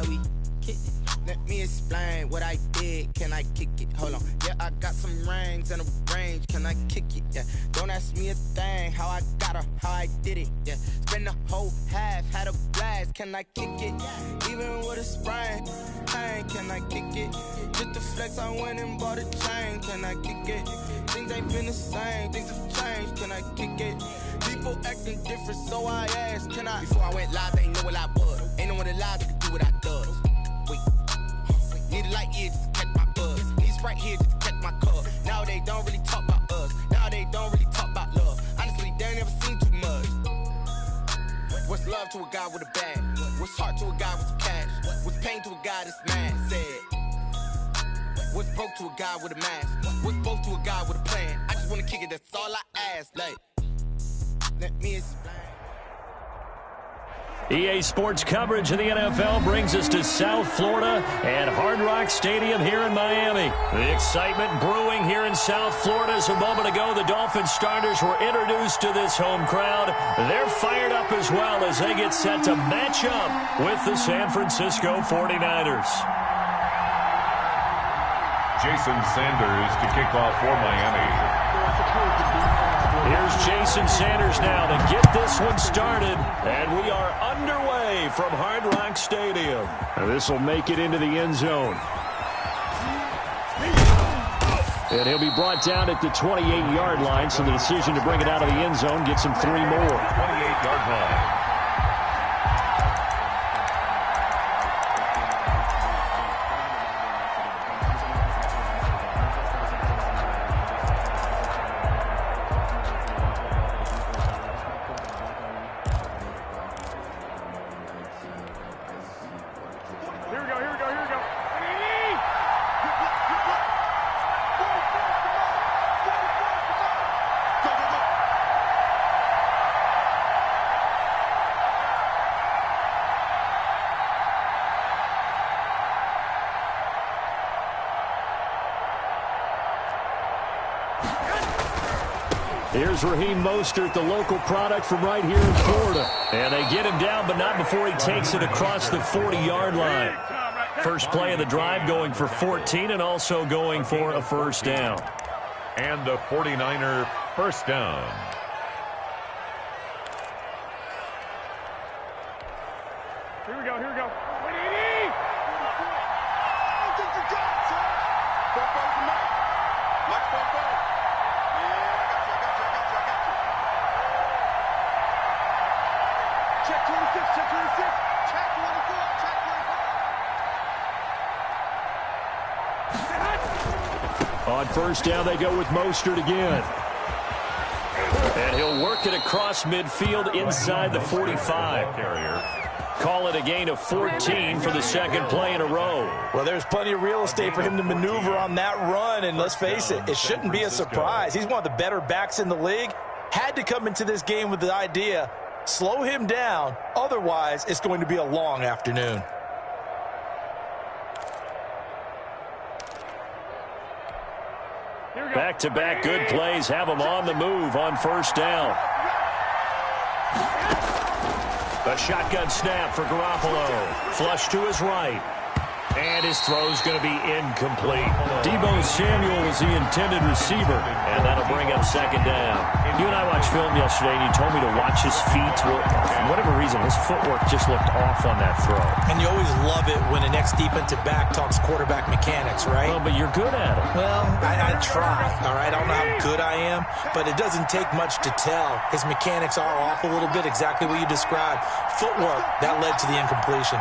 we kick it. Let me explain what I did. Can I kick it? Hold on. Yeah, I got some rings and a range. Can I kick it? Yeah. Don't ask me a thing. How I got her, how I did it. Yeah. Spend the whole half, had a blast. Can I kick it? Even with a sprain. Hey, can I kick it? Just the flex, I went and bought a chain. Can I kick it? Things ain't been the same. Things have changed. Can I kick it? People acting different, so I asked, can I? Before I went live, they ain't know what I was. Ain't no one alive that could do what I does. Wait. Need a light here just to catch my buzz. Need Sprite here just to catch my cup. Now they don't really talk about us. Now they don't really talk about love. Honestly, they ain't never seen too much. What's love to a guy with a bag? What's heart to a guy with some cash? What's pain to a guy that's mad? Said. What's broke to a guy with a mask? What's both to a guy with a plan? I just wanna kick it, that's all I ask. Like, let me explain. EA Sports coverage of the NFL brings us to South Florida and Hard Rock Stadium here in Miami. The excitement brewing here in South Florida as a moment ago the Dolphins starters were introduced to this home crowd. They're fired up as well as they get set to match up with the San Francisco 49ers. Jason Sanders to kick off for Miami. Here's Jason Sanders now to get this one started, and we are underway from Hard Rock Stadium. This will make it into the end zone. And he'll be brought down at the 28-yard line, so the decision to bring it out of the end zone gets him 3 more. 28-yard line. Here's Raheem Mostert, the local product from right here in Florida. And they get him down, but not before he takes it across the 40-yard line. First play of the drive going for 14 and also going for a first down. And a 49er first down. Here we go, here we go. Check 26, check 26, check 24, check 24. On first down, they go with Mostert again. And he'll work it across midfield inside the 45. Carrier. Call it a gain of 14 for the second play in a row. Well, there's plenty of real estate for him to maneuver on that run, and let's face it, it shouldn't be a surprise. He's one of the better backs in the league. Had to come into this game with the idea, slow him down, otherwise it's going to be a long afternoon. Back-to-back good plays have him on the move on first down. A shotgun snap for Garoppolo. Flush to his right. And his throw's going to be incomplete. Deebo Samuel was the intended receiver, and that'll bring up second down. You and I watched film yesterday, and you told me to watch his feet. Well, for whatever reason, his footwork just looked off on that throw. And you always love it when an ex-defensive back talks quarterback mechanics, right? Well, but you're good at it. Well, I try, all right? I don't know how good I am, but it doesn't take much to tell. His mechanics are off a little bit, exactly what you described. Footwork, that led to the incompletion.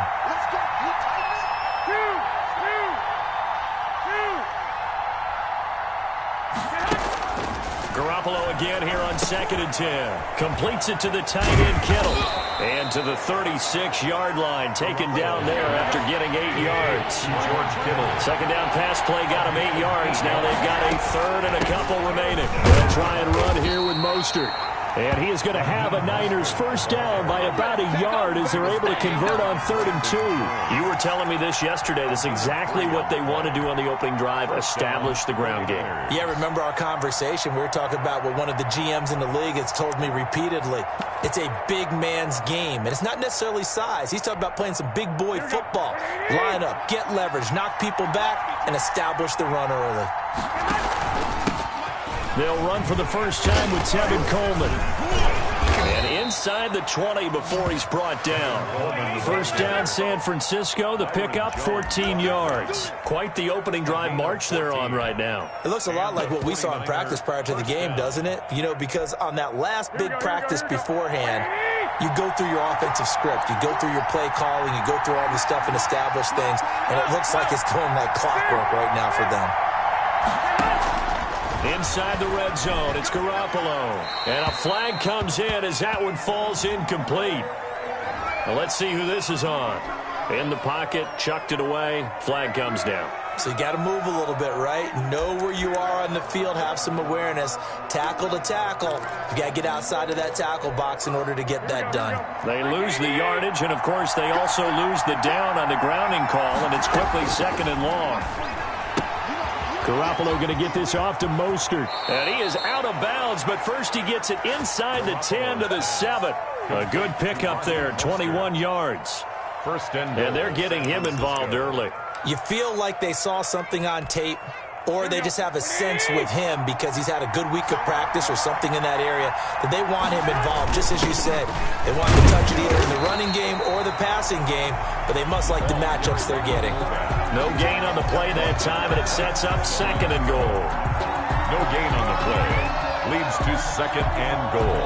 Garoppolo again here on 2nd and 10. Completes it to the tight end Kittle. And to the 36-yard line. Taken down there after getting 8 yards. George Kittle. Second down pass play got him 8 yards. Now they've got a third and a couple remaining. They'll try and run here with Mostert. And he is going to have a Niners first down by about a yard as they're able to convert on 3rd and 2. You were telling me this yesterday. This is exactly what they want to do on the opening drive, establish the ground game. Yeah, remember our conversation? We were talking about what one of the GMs in the league has told me repeatedly. It's a big man's game, and it's not necessarily size. He's talking about playing some big boy football. Line up, get leverage, knock people back, and establish the run early. They'll run for the first time with Tevin Coleman. And inside the 20 before he's brought down. First down, San Francisco. The pickup, 14 yards. Quite the opening drive march they're on right now. It looks a lot like what we saw in practice prior to the game, doesn't it? You know, because on that last big practice beforehand, you go through your offensive script. You go through your play calling. You go through all the stuff and establish things. And it looks like it's going like clockwork right now for them. Inside the red zone, it's Garoppolo. And a flag comes in as that one falls incomplete. Well, let's see who this is on. In the pocket, chucked it away, flag comes down. So you got to move a little bit, right? Know where you are on the field, have some awareness. Tackle to tackle. You got to get outside of that tackle box in order to get that done. They lose the yardage, and of course they also lose the down on the grounding call, and it's quickly 2nd and long. Garoppolo going to get this off to Mostert. And he is out of bounds, but first he gets it inside the 10 to the 7. A good pickup there, 21 yards. And they're getting him involved early. You feel like they saw something on tape, or they just have a sense with him because he's had a good week of practice or something in that area that they want him involved, just as you said. They want to touch it either in the running game or the passing game, but they must like the matchups they're getting. No gain on the play that time, and it sets up 2nd and goal. No gain on the play. Leads to 2nd and goal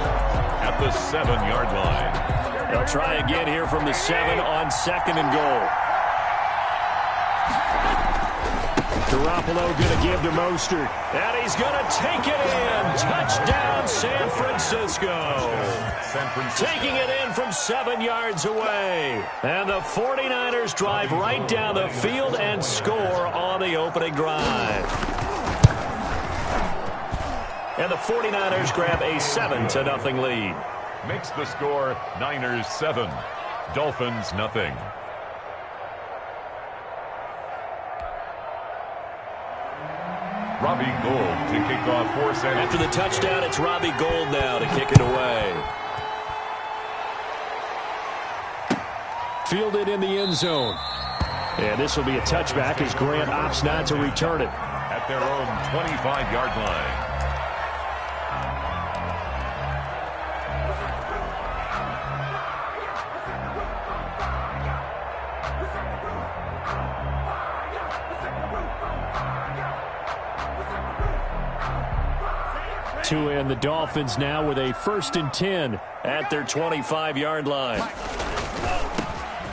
at the 7-yard line. They'll try again here from the 7 on 2nd and goal. Garoppolo going to give to Mostert. And he's going to take it in. Touchdown, San Francisco. Taking it in from 7 yards away. And the 49ers drive right down the field and score on the opening drive. And the 49ers grab a 7-0 lead. Makes the score Niners 7, Dolphins nothing. Robbie Gould to kick off for San Francisco. After the touchdown, it's Robbie Gould now to kick it away. Fielded in the end zone. And this will be a touchback as Grant opts not to return it. At their own 25-yard line. And the Dolphins now with a 1st and 10 at their 25-yard line.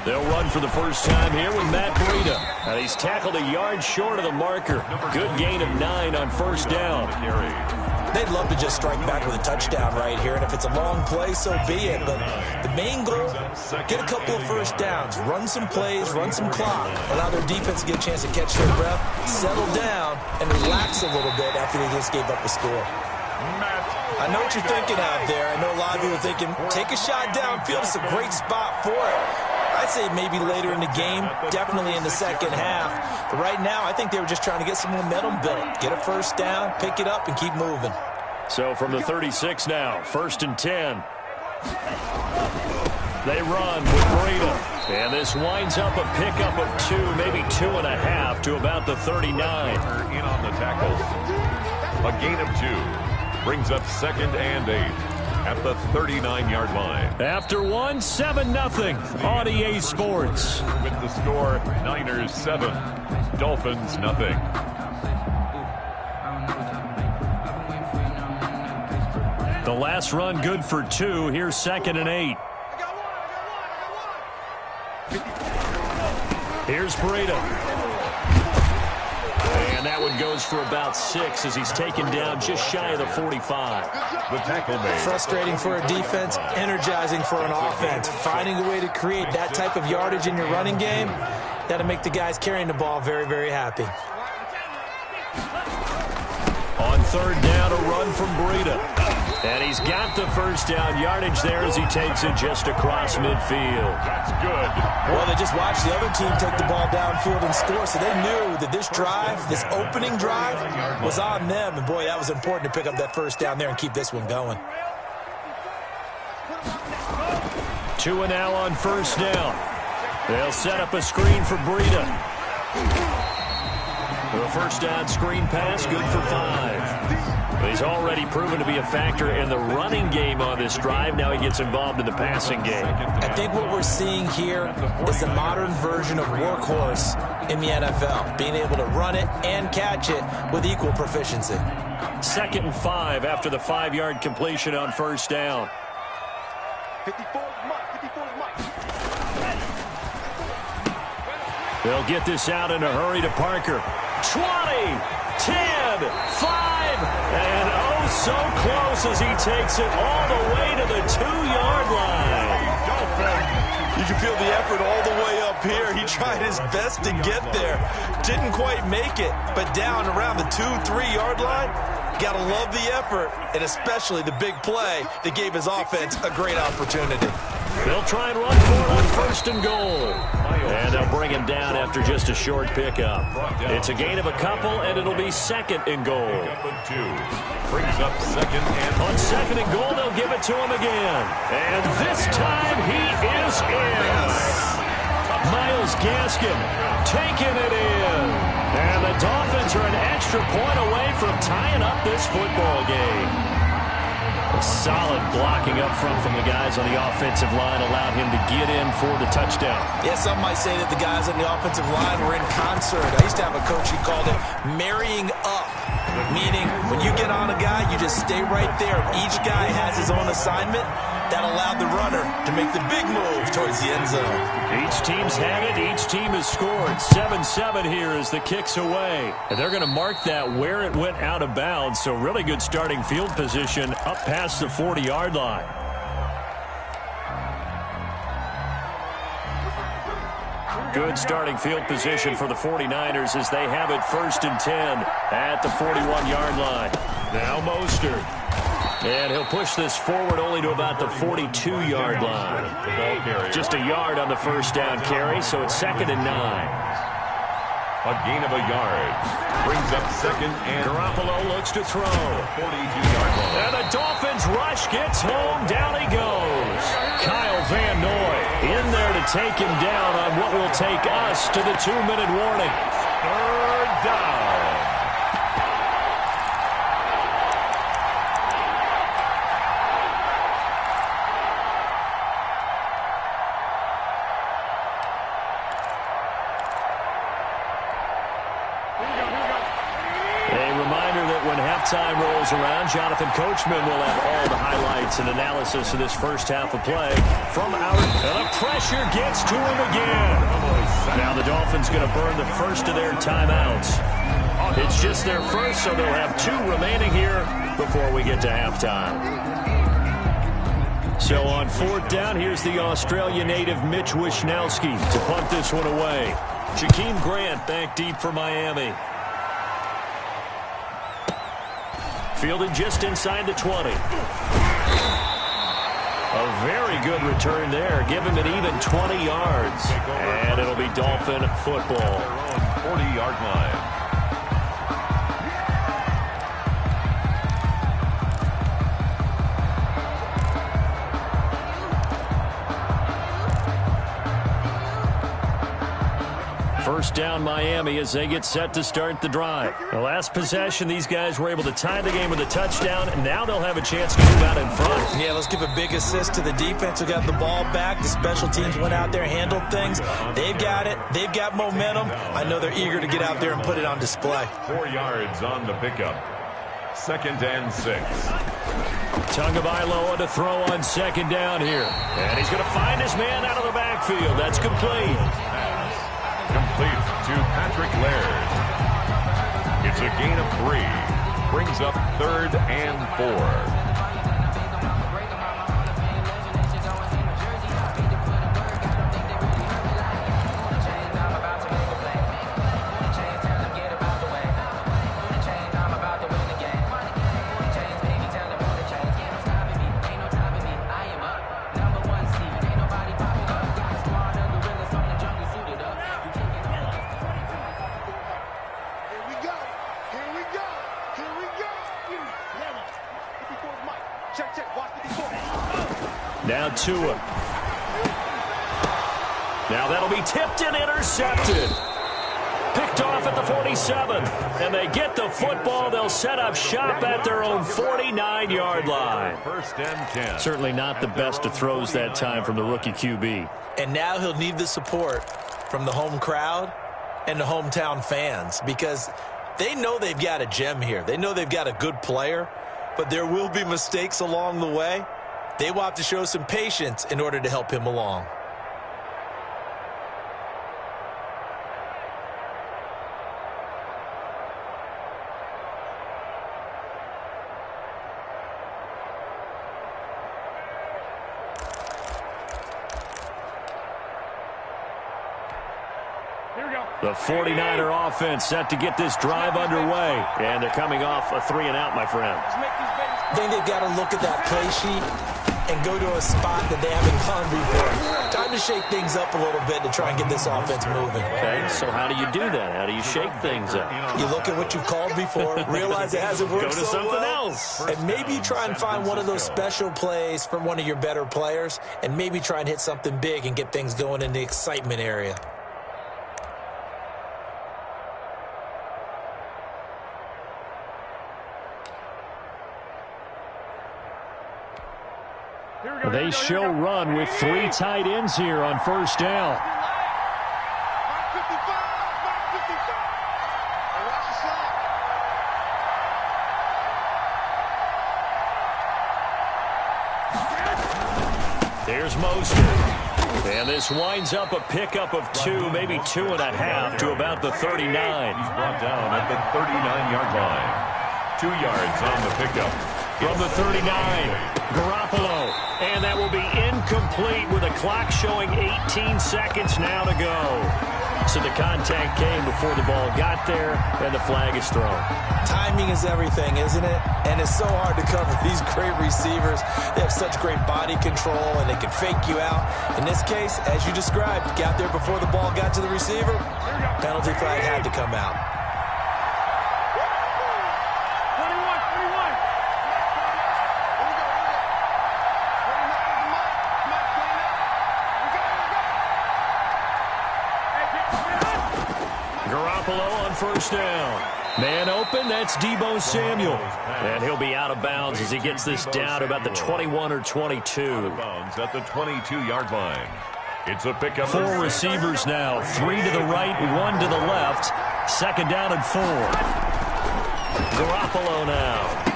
They'll run for the first time here with Matt Breida. And he's tackled a yard short of the marker. Good gain of 9 on 1st down. They'd love to just strike back with a touchdown right here, and if it's a long play, so be it. But the main goal, get a couple of first downs, run some plays, run some clock, allow their defense to get a chance to catch their breath, settle down, and relax a little bit after they just gave up a score. I know what you're thinking out there. I know a lot of you are thinking, take a shot downfield. It's a great spot for it. I'd say maybe later in the game, definitely in the second half. But right now, I think they were just trying to get some momentum built. Get a first down, pick it up, and keep moving. So from the 36 now, 1st and 10. They run with Breida. And this winds up a pickup of 2, maybe 2.5 to about the 39. In on the tackle. A gain of 2. Brings up 2nd and 8 at the 39-yard line. After 1, 7-0 on EA Sports. With the score, Niners 7, Dolphins nothing. The last run good for 2. Here's 2nd and 8. Here's Breida. And that one goes for about 6 as he's taken down just shy of the 45. The tackle made. Frustrating for a defense, energizing for an offense. Finding a way to create that type of yardage in your running game, that'll make the guys carrying the ball very, very happy. On third down, a run from Breida. And he's got the first down yardage there as he takes it just across midfield. That's good. Well, they just watched the other team take the ball downfield and score, so they knew that this drive, this opening drive, was on them. And, boy, that was important to pick up that first down there and keep this one going. 2 and now on first down. They'll set up a screen for Breida. The first down screen pass, good for 5. He's already proven to be a factor in the running game on this drive. Now he gets involved in the passing game. I think what we're seeing here is the modern version of workhorse in the NFL, being able to run it and catch it with equal proficiency. 2nd and 5 after the 5-yard completion on first down. 54 Mike. They'll get this out in a hurry to Parker. 20, 10, 5, and oh, so close as he takes it all the way to the 2-yard line. You can feel the effort all the way up here. He tried his best to get there. Didn't quite make it, but down around the 2-3-yard line, gotta love the effort, and especially the big play that gave his offense a great opportunity. They'll try and run for it on 1st and goal. And they'll bring him down after just a short pickup. It's a gain of a couple, and it'll be 2nd and goal. Brings up 2nd and... On 2nd and goal, they'll give it to him again. And this time, he is in. Myles Gaskin taking it in. And the Dolphins are an extra point away from tying up this football game. Solid blocking up front from the guys on the offensive line allowed him to get in for the touchdown. Yeah, some might say that the guys on the offensive line were in concert. I used to have a coach who called it marrying up, meaning when you get on a guy, you just stay right there. Each guy has his own assignment. That allowed the runner to make the big move towards the end zone. Each team's had it. Each team has scored. 7-7 here as the kick's away. And they're going to mark that where it went out of bounds. So really good starting field position up past the 40-yard line. Good starting field position for the 49ers as they have it 1st and 10 at the 41-yard line. Now Mostert. And he'll push this forward only to about the 42-yard line. Just a yard on the first down carry, so it's 2nd and 9. A gain of a yard. Brings up 2nd and... Garoppolo looks to throw. 42-yard line. And the Dolphins rush gets home. Down he goes. Kyle Van Noy in there to take him down on what will take us to the 2-minute warning. 3rd down. Time rolls around. Jonathan Coachman will have all the highlights and analysis of this first half of play from our... And the pressure gets to him again. Now the Dolphins going to burn the first of their timeouts. It's just their first, so they'll have 2 remaining here before we get to halftime. So on 4th down, here's the Australia native Mitch Wishnowsky to punt this one away. Jakeem Grant back deep for Miami. Fielded just inside the 20. A very good return there. Give him an even 20 yards. And it'll be Dolphin football. 40-yard line. First down Miami as they get set to start the drive. The last possession, these guys were able to tie the game with a touchdown, and now they'll have a chance to move out in front. Yeah, let's give a big assist to the defense who got the ball back. The special teams went out there, handled things. They've got it. They've got momentum. I know they're eager to get out there and put it on display. 4 yards on the pickup. 2nd and 6. Tagovailoa to throw on 2nd down here. And he's going to find his man out of the backfield. That's complete. Complete to Patrick Laird. It's a gain of 3. Brings up 3rd and 4. to him. Now that'll be tipped and intercepted. Picked off at the 47. And they get the football. They'll set up shop at their own 49-yard line. First and 10. Certainly not the best of throws that time from the rookie QB. And now he'll need the support from the home crowd and the hometown fans, because they know they've got a gem here. They know they've got a good player, but there will be mistakes along the way. They will have to show some patience in order to help him along. The 49er offense set to get this drive underway. And they're coming off a 3-and-out, my friend. I think they've got to look at that play sheet and go to a spot that they haven't gone before. Time to shake things up a little bit to try and get this offense moving. Okay, so how do you do that? How do you shake things up? You look at what you've called before, realize it hasn't worked Go to so something well, else. and maybe try and find one of those special plays from one of your better players, and maybe try and hit something big and get things going in the excitement area. They show run with 3 tight ends here on first down. There's Mostert. And this winds up a pickup of 2, maybe 2.5 to about the 39. He's brought down at the 39-yard line. 2 yards on the pickup. From the 39, Garoppolo. And that will be incomplete with a clock showing 18 seconds now to go. So the contact came before the ball got there, and the flag is thrown. Timing is everything, isn't it? And it's so hard to cover these great receivers. They have such great body control, and they can fake you out. In this case, as you described, got there before the ball got to the receiver. Penalty flag had to come out. Garoppolo on first down. Man open, that's Deebo Samuel. And he'll be out of bounds as he gets this down to about the 21 or 22. Out of bounds at the 22-yard line. It's a pickup. 4 receivers now. 3 to the right, 1 to the left. Second down and 4. Garoppolo now.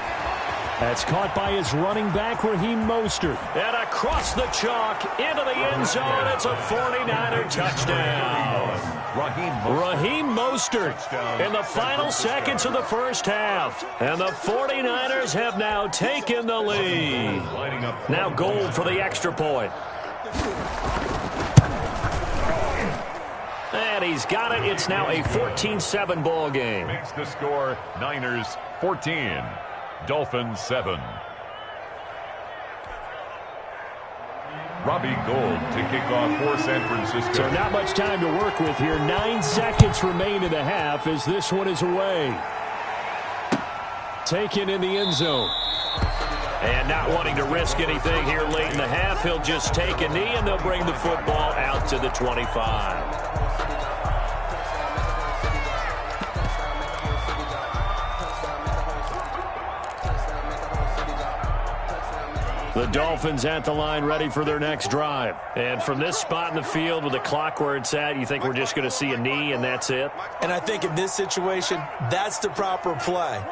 That's caught by his running back, Raheem Mostert. And across the chalk, into the end zone. It's a 49er touchdown. Raheem Mostert in the final seconds of the first half. And the 49ers have now taken the lead. Now Gold for the extra point. And he's got it. It's now a 14-7 ball game. Makes the score Niners 14. Dolphins 7. Robbie Gould to kick off for San Francisco. So not much time to work with here. 9 seconds remain in the half as this one is away. Taken in the end zone. And not wanting to risk anything here late in the half, he'll just take a knee and they'll bring the football out to the 25. The Dolphins at the line ready for their next drive. And from this spot in the field with the clock where it's at, you think we're just going to see a knee and that's it? And I think in this situation, that's the proper play.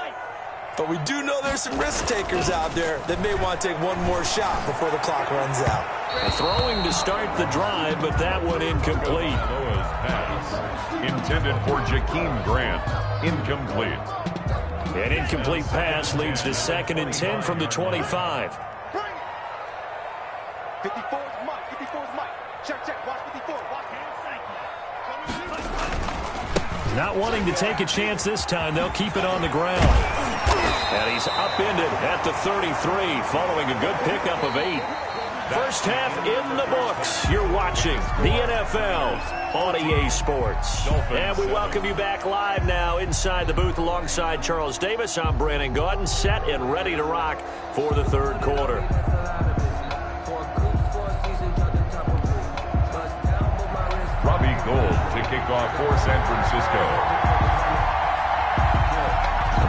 But we do know there's some risk takers out there that may want to take one more shot before the clock runs out. A throwing to start the drive, but that one incomplete. Noah's pass intended for Jakeem Grant. Incomplete. An incomplete pass leads to 2nd and 10 from the 25. 54 is Mike. 54 is Mike. Check, check. Watch 54. Watch hand. Not wanting to take a chance this time, they'll keep it on the ground. And he's upended at the 33 following a good pickup of 8. First half in the books. You're watching the NFL on EA Sports. And we welcome you back live now inside the booth alongside Charles Davis. I'm Brandon Gaudin, set and ready to rock for the third quarter. goal to kick off for San Francisco.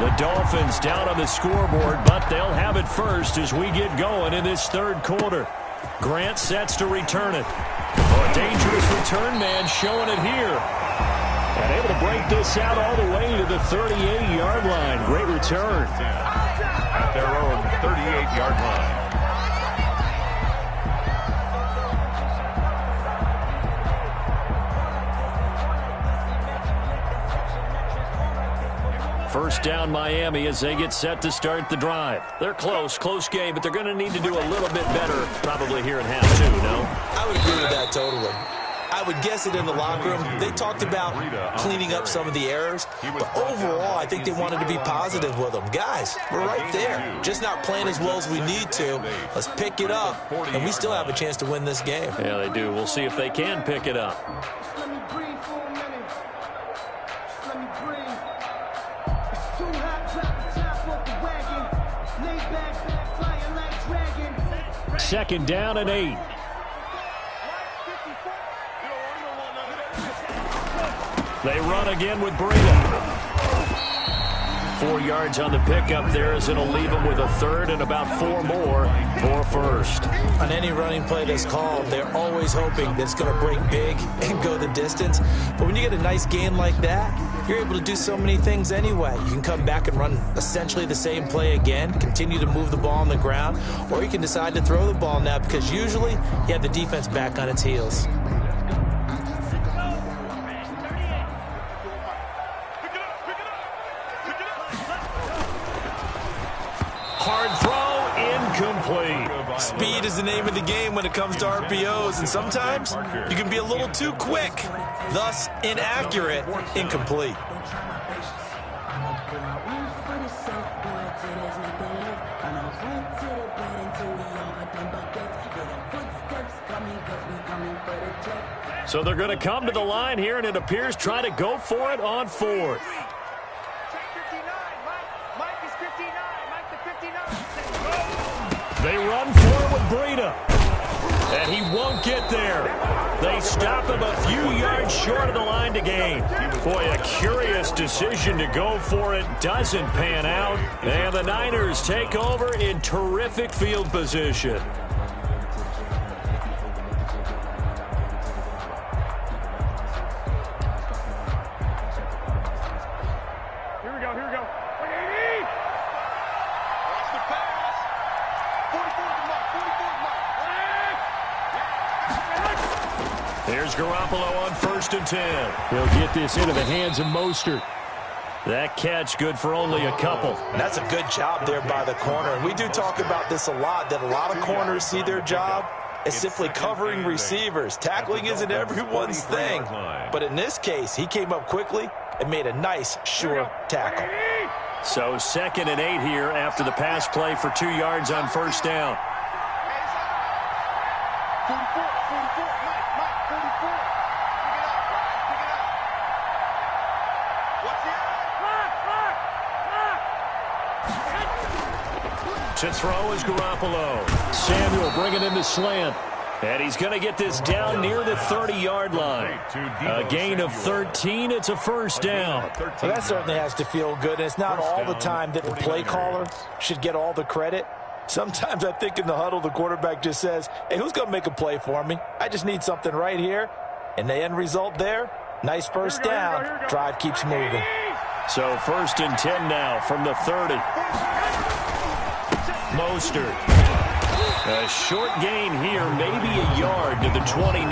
The Dolphins down on the scoreboard, but they'll have it first as we get going in this third quarter. Grant sets to return it. Oh, a dangerous return man showing it here. And able to break this out all the way to the 38-yard line. Great return. At their own 38-yard line. First down Miami as they get set to start the drive. They're close game, but they're going to need to do a little bit better probably here in half two, no? I would agree with that totally. I would guess it in the locker room. They talked about cleaning up some of the errors, but overall, I think they wanted to be positive with them. Guys, we're right there. Just not playing as well as we need to. Let's pick it up, and we still have a chance to win this game. Yeah, they do. We'll see if they can pick it up. Let me breathe for a minute. Let me breathe. It's too hot, drop the top off the wagon. Lay back, flying like dragon. Second down and 8. They run again with Breida. 4 yards on the pickup there as it'll leave them with a third and about 4 more for first. On any running play that's called, they're always hoping that it's going to break big and go the distance. But when you get a nice gain like that, you're able to do so many things anyway. You can come back and run essentially the same play again, continue to move the ball on the ground, or you can decide to throw the ball now because usually you have the defense back on its heels. Hard throw, incomplete. Speed is the name of the game when it comes to RPOs, and sometimes you can be a little too quick, thus inaccurate, incomplete. So they're going to come to the line here, and it appears try to go for it on fourth. They run for it with Breida. And he won't get there. They stop him a few yards short of the line to gain. Boy, a curious decision to go for it. Doesn't pan out. And the Niners take over in terrific field position. Here's Garoppolo on 1st and 10. He'll get this into the hands of Mostert. That catch good for only a couple. That's a good job there by the corner. And we do talk about this a lot, that a lot of corners see their job as simply covering receivers. Tackling isn't everyone's thing. But in this case, he came up quickly and made a nice, sure tackle. So 2nd and 8 here after the pass play for 2 yards on 1st down. To throw is Garoppolo. Samuel bringing in the slant. And he's going to get this down near the 30-yard line. A gain of 13. It's a first down. Well, that certainly has to feel good. And it's not all the time that the play caller should get all the credit. Sometimes I think in the huddle, the quarterback just says, hey, who's going to make a play for me? I just need something right here. And the end result there, nice first down. Drive keeps moving. So 1st and 10 now from the 30. Mostert. A short gain here, maybe a yard to the 29.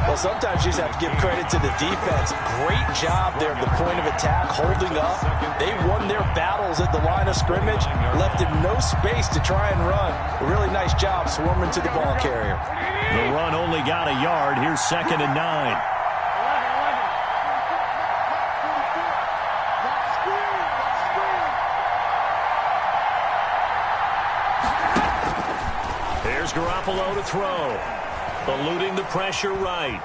Well, sometimes you just have to give credit to the defense. Great job there at the point of attack, holding up. They won their battles at the line of scrimmage, left him no space to try and run. A really nice job swarming to the ball carrier. The run only got a yard. Here's 2nd and 9. Garoppolo to throw. Eluding the pressure right.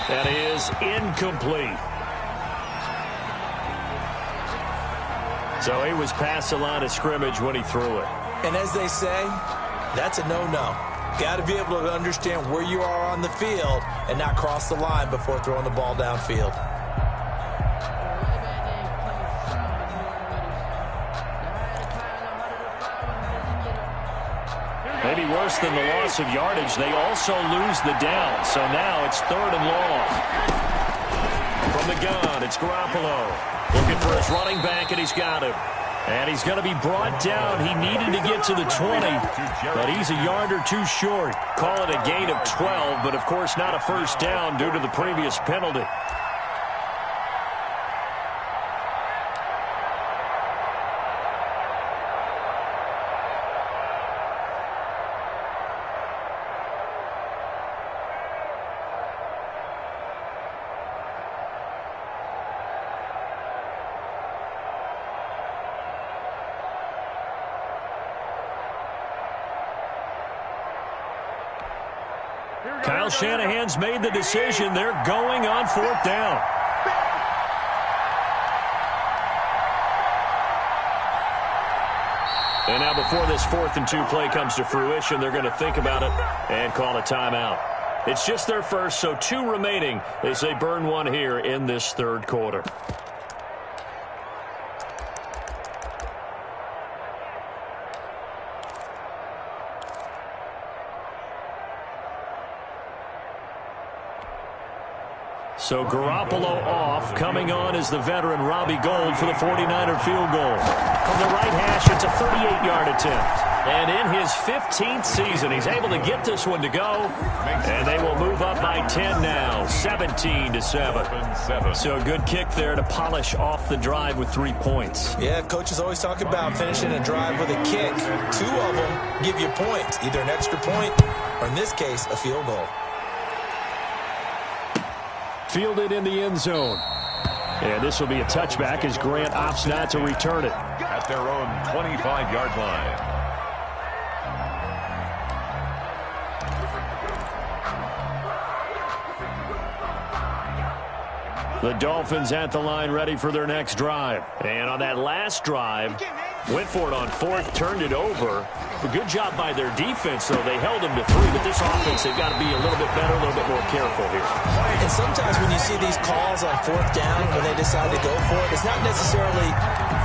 That is incomplete. So he was past the line of scrimmage when he threw it. And as they say, that's a no-no. Got to be able to understand where you are on the field and not cross the line before throwing the ball downfield. Maybe worse than the loss of yardage, they also lose the down. So now it's 3rd and long. From the gun, it's Garoppolo. Looking for his running back, and he's got him. And he's going to be brought down. He needed to get to the 20, but he's a yard or two short. Call it a gain of 12, but of course not a first down due to the previous penalty. Kyle Shanahan's made the decision. They're going on 4th down. And now before this 4th and 2 play comes to fruition, they're going to think about it and call a timeout. It's just their first, so 2 remaining as they burn one here in this 3rd quarter. So Garoppolo off. Coming on is the veteran Robbie Gould for the 49er field goal. From the right hash, it's a 38-yard attempt. And in his 15th season, he's able to get this one to go. And they will move up by 10 now, 17-7. So a good kick there to polish off the drive with 3 points. Yeah, coaches always talk about finishing a drive with a kick. 2 of them give you points, either an extra point or, in this case, a field goal. Fielded in the end zone. And this will be a touchback as Grant opts not to return it. At their own 25-yard line. The Dolphins at the line ready for their next drive. And on that last drive, went for it on 4th, turned it over. A good job by their defense, though. They held them to 3, but this offense, they've got to be a little bit better, a little bit more careful here. And sometimes when you see these calls on 4th down, when they decide to go for it, it's not necessarily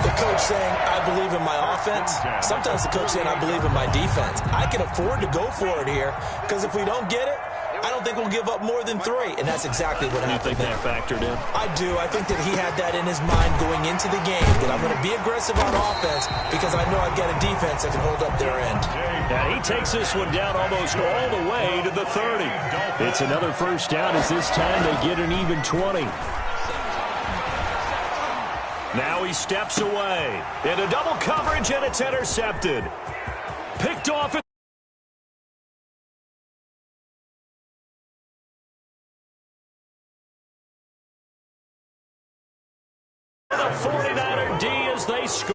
the coach saying, I believe in my offense. Sometimes the coach saying, I believe in my defense. I can afford to go for it here, because if we don't get it, I don't think we'll give up more than 3, and that's exactly what happened. You think that factored in? I do. I think that he had that in his mind going into the game, that I'm going to be aggressive on offense because I know I've got a defense that can hold up their end. Yeah, he takes this one down almost all the way to the 30. It's another first down as this time they get an even 20. Now he steps away into double coverage, and it's intercepted. Picked off at the 49er D as they score.